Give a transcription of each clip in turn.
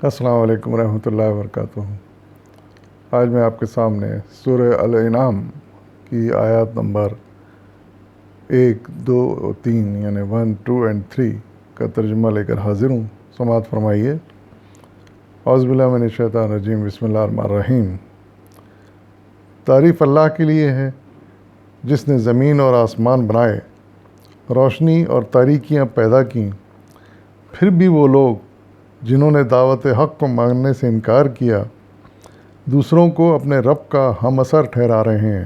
السلام علیکم ورحمۃ اللہ وبرکاتہ۔ آج میں آپ کے سامنے سورہ الانعام کی آیات نمبر 1، 2 اور 3 یعنی 1، 2 اور 3 کا ترجمہ لے کر حاضر ہوں۔ سماعت فرمائیے۔ اعوذ باللہ من الشیطان الرجیم، بسم اللہ الرحمن الرحیم۔ تعریف اللہ کے لیے ہے جس نے زمین اور آسمان بنائے، روشنی اور تاریکیاں پیدا کیں۔ پھر بھی وہ لوگ جنہوں نے دعوت حق کو ماننے سے انکار کیا، دوسروں کو اپنے رب کا ہم اثر ٹھہرا رہے ہیں۔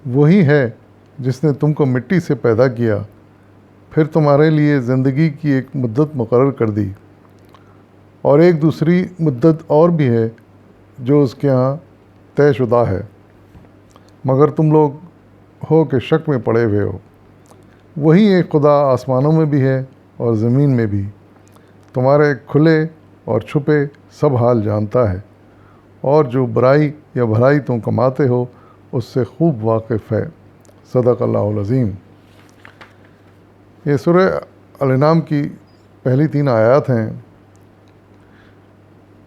وہی ہے جس نے تم کو مٹی سے پیدا کیا، پھر تمہارے لیے زندگی کی ایک مدت مقرر کر دی، اور ایک دوسری مدت اور بھی ہے جو اس کے ہاں طے شدہ ہے، مگر تم لوگ ہو کہ شک میں پڑے ہوئے ہو۔ وہی ایک خدا آسمانوں میں بھی ہے اور زمین میں بھی، تمہارے کھلے اور چھپے سب حال جانتا ہے، اور جو برائی یا بھلائی تم کماتے ہو اس سے خوب واقف ہے۔ صدق اللہ العظیم۔ یہ سورہ الانعام کی پہلی 3 آیات ہیں۔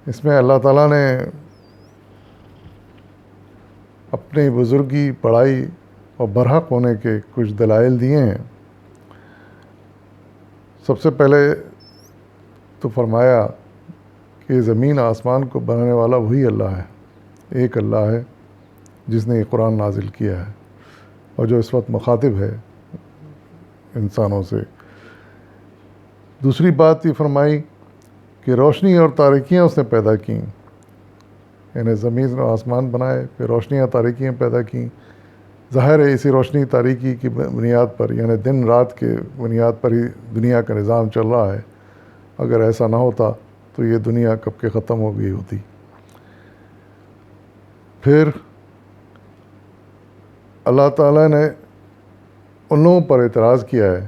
اس میں اللہ تعالیٰ نے اپنی بزرگی، بڑائی اور برحق ہونے کے کچھ دلائل دیے ہیں۔ سب سے پہلے تو فرمایا کہ زمین آسمان کو بنانے والا وہی اللہ ہے، ایک اللہ ہے جس نے یہ قرآن نازل کیا ہے اور جو اس وقت مخاطب ہے انسانوں سے۔ دوسری بات یہ فرمائی کہ روشنی اور تاریکیاں اس نے پیدا کیں، یعنی زمین اور آسمان بنائے، پھر روشنیاں تاریکیاں پیدا کیں۔ ظاہر ہے اسی روشنی تاریکی کی بنیاد پر، یعنی دن رات کے بنیاد پر ہی دنیا کا نظام چل رہا ہے۔ اگر ایسا نہ ہوتا تو یہ دنیا کب کے ختم ہو گئی ہوتی۔ پھر اللہ تعالیٰ نے ان لوگوں پر اعتراض کیا ہے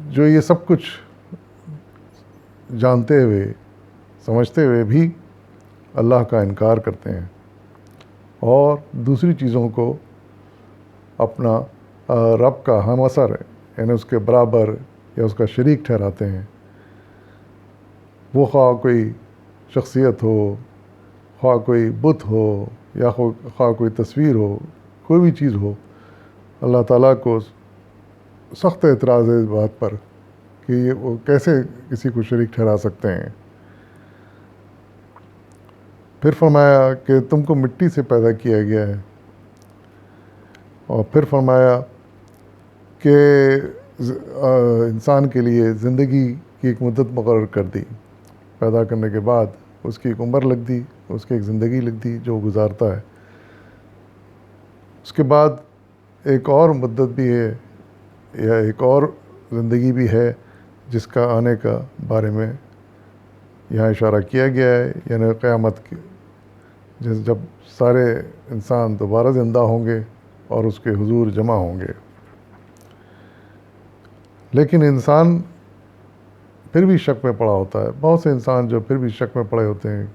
جو یہ سب کچھ جانتے ہوئے، سمجھتے ہوئے بھی اللہ کا انکار کرتے ہیں اور دوسری چیزوں کو اپنا رب کا ہم اثر یعنی اس کے برابر یا اس کا شریک ٹھہراتے ہیں۔ وہ خواہ کوئی شخصیت ہو، خواہ کوئی بت ہو، یا خواہ کوئی تصویر ہو، کوئی بھی چیز ہو، اللہ تعالیٰ کو سخت اعتراض ہے اس بات پر کہ وہ کیسے کسی کو شریک ٹھہرا سکتے ہیں۔ پھر فرمایا کہ تم کو مٹی سے پیدا کیا گیا ہے، اور پھر فرمایا کہ انسان کے لیے زندگی کی ایک مدت مقرر کر دی۔ پیدا کرنے کے بعد اس کی ایک عمر لگ دی، اس کی ایک زندگی لگ دی جو گزارتا ہے۔ اس کے بعد ایک اور مدت بھی ہے یا ایک اور زندگی بھی ہے جس کا آنے کا بارے میں یہاں اشارہ کیا گیا ہے، یعنی قیامت کی، جب سارے انسان دوبارہ زندہ ہوں گے اور اس کے حضور جمع ہوں گے۔ لیکن انسان پھر بھی شک میں پڑا ہوتا ہے۔ بہت سے انسان جو پھر بھی شک میں پڑے ہوتے ہیں،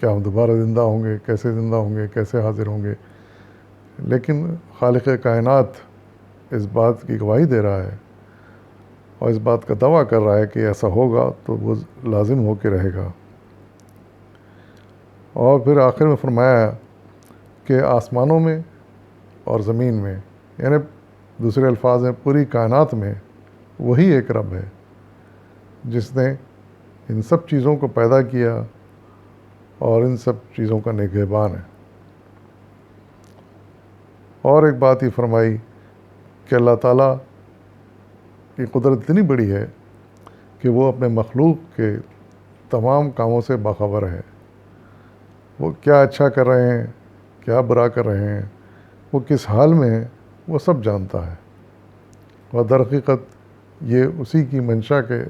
کیا ہم دوبارہ زندہ ہوں گے، کیسے زندہ ہوں گے، کیسے حاضر ہوں گے۔ لیکن خالق کائنات اس بات کی گواہی دے رہا ہے اور اس بات کا دعویٰ کر رہا ہے کہ ایسا ہوگا تو وہ لازم ہو کے رہے گا۔ اور پھر آخر میں فرمایا کہ آسمانوں میں اور زمین میں، یعنی دوسرے الفاظ میں پوری کائنات میں وہی ایک رب ہے جس نے ان سب چیزوں کو پیدا کیا اور ان سب چیزوں کا نگہبان ہے۔ اور ایک بات یہ فرمائی کہ اللہ تعالیٰ کی قدرت اتنی بڑی ہے کہ وہ اپنے مخلوق کے تمام کاموں سے باخبر ہے۔ وہ کیا اچھا کر رہے ہیں، کیا برا کر رہے ہیں، وہ کس حال میں ہیں، وہ سب جانتا ہے، اور در حقیقت یہ اسی کی منشا کے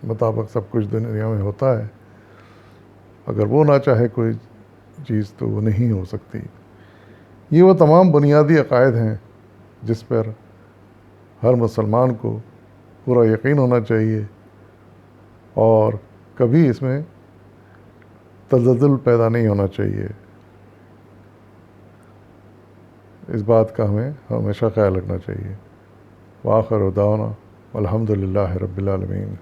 مطابق سب کچھ دنیا میں ہوتا ہے۔ اگر وہ نہ چاہے کوئی چیز تو وہ نہیں ہو سکتی۔ یہ وہ تمام بنیادی عقائد ہیں جس پر ہر مسلمان کو پورا یقین ہونا چاہیے اور کبھی اس میں تزلزل پیدا نہیں ہونا چاہیے۔ اس بات کا ہمیں ہمیشہ خیال رکھنا چاہیے۔ وآخر دعوانا الحمد للہ رب العالمین۔